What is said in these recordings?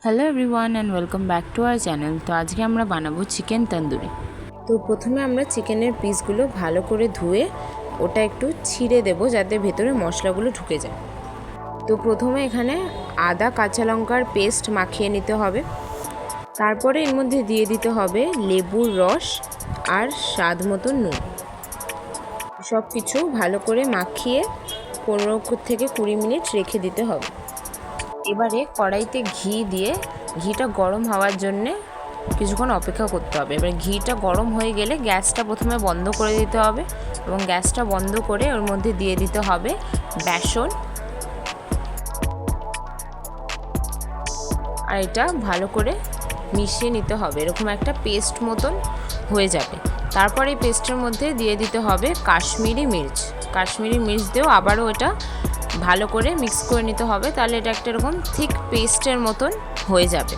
Hello everyone and welcome back to our channel. তো আজকে আমরা বানাবো চিকেন তন্দুরি। তো প্রথমে আমরা চিকেনের পিসগুলো ভালো করে ধুয়ে ওটা একটু ছিঁড়ে দেবো যাতে ভেতরে মশলাগুলো ঢুকে যায়। তো প্রথমে এখানে আদা কাঁচা লঙ্কার পেস্ট মাখিয়ে নিতে হবে। তারপরে এর মধ্যে দিয়ে দিতে হবে লেবুর রস আর স্বাদ মতো নুন। সব কিছু ভালো করে মাখিয়ে 15 থেকে 20 মিনিট রেখে দিতে হবে। এবারে কড়াইতে ঘি দিয়ে ঘিটা গরম হওয়ার জন্যে কিছুক্ষণ অপেক্ষা করতে হবে। এবার ঘিটা গরম হয়ে গেলে গ্যাসটা প্রথমে বন্ধ করে দিতে হবে এবং গ্যাসটা বন্ধ করে ওর মধ্যে দিয়ে দিতে হবে বেসন, আর এটা ভালো করে মিশিয়ে নিতে হবে। এরকম একটা পেস্ট মতন হয়ে যাবে। তারপর এই পেস্টের মধ্যে দিয়ে দিতে হবে কাশ্মীরি মির্চ দিয়েও আবারও এটা ভালো করে মিক্স করে নিতে হবে। তাহলে এটা একটা এরকম থিক পেস্টের মতন হয়ে যাবে।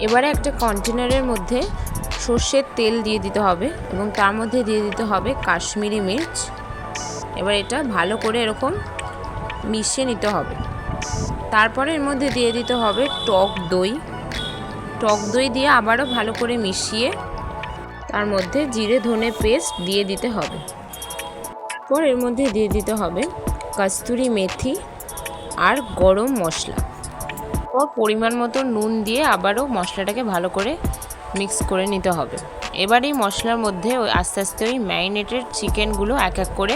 এবারে একটা কন্টেনারের মধ্যে সর্ষের তেল দিয়ে দিতে হবে এবং তার মধ্যে দিয়ে দিতে হবে কাশ্মীরি মির্চ। এবার এটা ভালো করে এরকম মিশিয়ে নিতে হবে। তারপরে এর মধ্যে দিয়ে দিতে হবে টক দই দিয়ে আবারও ভালো করে মিশিয়ে তার মধ্যে জিরে ধনে পেস্ট দিয়ে দিতে হবে। তারপর এর মধ্যে দিয়ে দিতে হবে কস্তুরি মেথি আর গরম মশলা। পর পরিমাণ মতো নুন দিয়ে আবারও মশলাটাকে ভালো করে মিক্স করে নিতে হবে। এবার এই মশলার মধ্যে আস্তে আস্তে ওই ম্যারিনেটেড চিকেনগুলো এক এক করে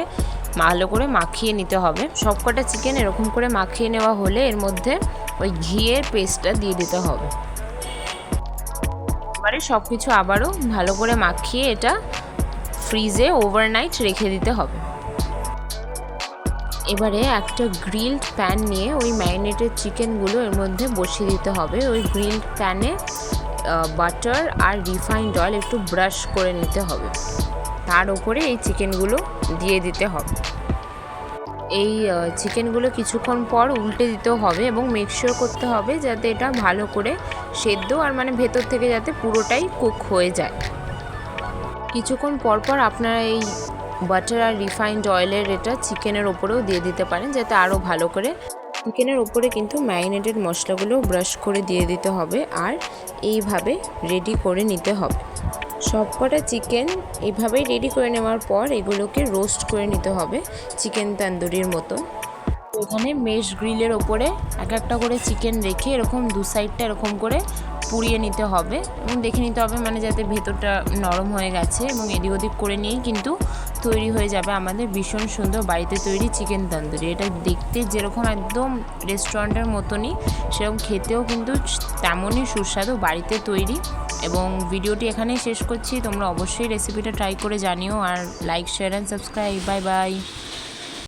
ভালো করে মাখিয়ে নিতে হবে। সবকটা চিকেন এরকম করে মাখিয়ে নেওয়া হলে এর মধ্যে ওই ঘিয়ের পেস্টটা দিয়ে দিতে হবে। এবারে সব কিছু আবারও ভালো করে মাখিয়ে এটা ফ্রিজে ওভারনাইট রেখে দিতে হবে। এবারে একটা গ্রিলড প্যান নিয়ে ওই ম্যারিনেটেড চিকেনগুলো এর মধ্যে বসিয়ে দিতে হবে। ওই গ্রিলড প্যানে বাটার আর রিফাইন্ড অয়েল একটু ব্রাশ করে নিতে হবে। তার উপরে এই চিকেনগুলো দিয়ে দিতে হবে। এই চিকেনগুলো কিছুক্ষণ পর উল্টে দিতেও হবে এবং মেকশিওর করতে হবে যাতে এটা ভালো করে সেদ্ধ আর মানে ভেতর থেকে যাতে পুরোটাই কুক হয়ে যায়। কিছুক্ষণ পর পর আপনারা এই বাটার আর রিফাইন্ড অয়েলের এটা চিকেনের ওপরেও দিয়ে দিতে পারেন যাতে আরও ভালো করে চিকেনের ওপরে কিন্তু ম্যারিনেটেড মশলাগুলো ব্রাশ করে দিয়ে দিতে হবে আর এইভাবে রেডি করে নিতে হবে। সবকটা চিকেন এইভাবেই রেডি করে নেওয়ার পর এগুলোকে রোস্ট করে নিতে হবে চিকেন তন্দুরির মতো। এখানে মেশ গ্রিলের ওপরে এক একটা করে চিকেন রেখে এরকম দু সাইডটা এরকম করে পুড়িয়ে নিতে হবে এবং দেখে নিতে হবে মানে যাতে ভেতরটা নরম হয়ে গেছে এবং এদিক ওদিক করে নিয়েই কিন্তু তৈরি হয়ে যাবে আমাদের ভীষণ সুন্দর বাড়িতে তৈরি চিকেন তন্দুরি। এটা দেখতে যেরকম একদম রেস্টুরেন্টের মতনই সেরকম খেতেও কিন্তু তেমনই সুস্বাদু বাড়িতে তৈরি। এবং ভিডিওটি এখানেই শেষ করছি। তোমরা অবশ্যই রেসিপিটা ট্রাই করে জানিও আর like share and subscribe. Bye by.